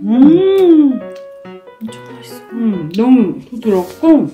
엄청 맛있어. 너무 부드럽고.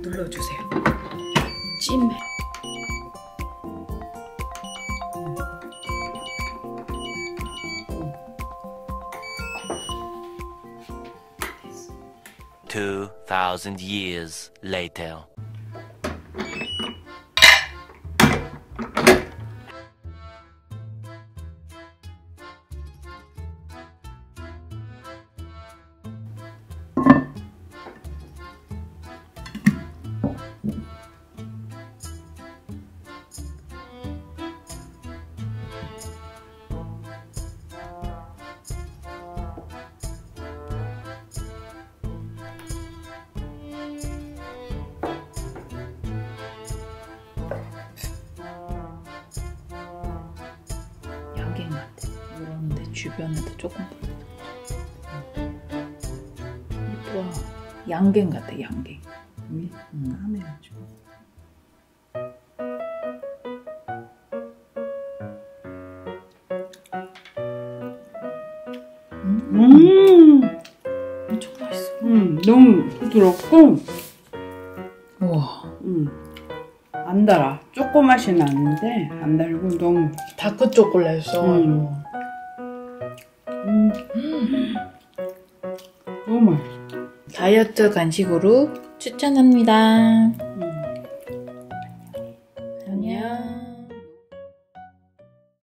눌러주세요. 찜해. 됐어. 2,000 years later. 양갱 같아. 이런데 주변에도 조금 이쁘아. 양갱 같아. 양갱. 하네 아주. 엄청 맛있어. 너무 부드럽고. 우와. 안 달아. 초코 맛이 나는데 안 달고 너무. 다크 초콜릿 써가지고. 너무 맛있어. 다이어트 간식으로 추천합니다.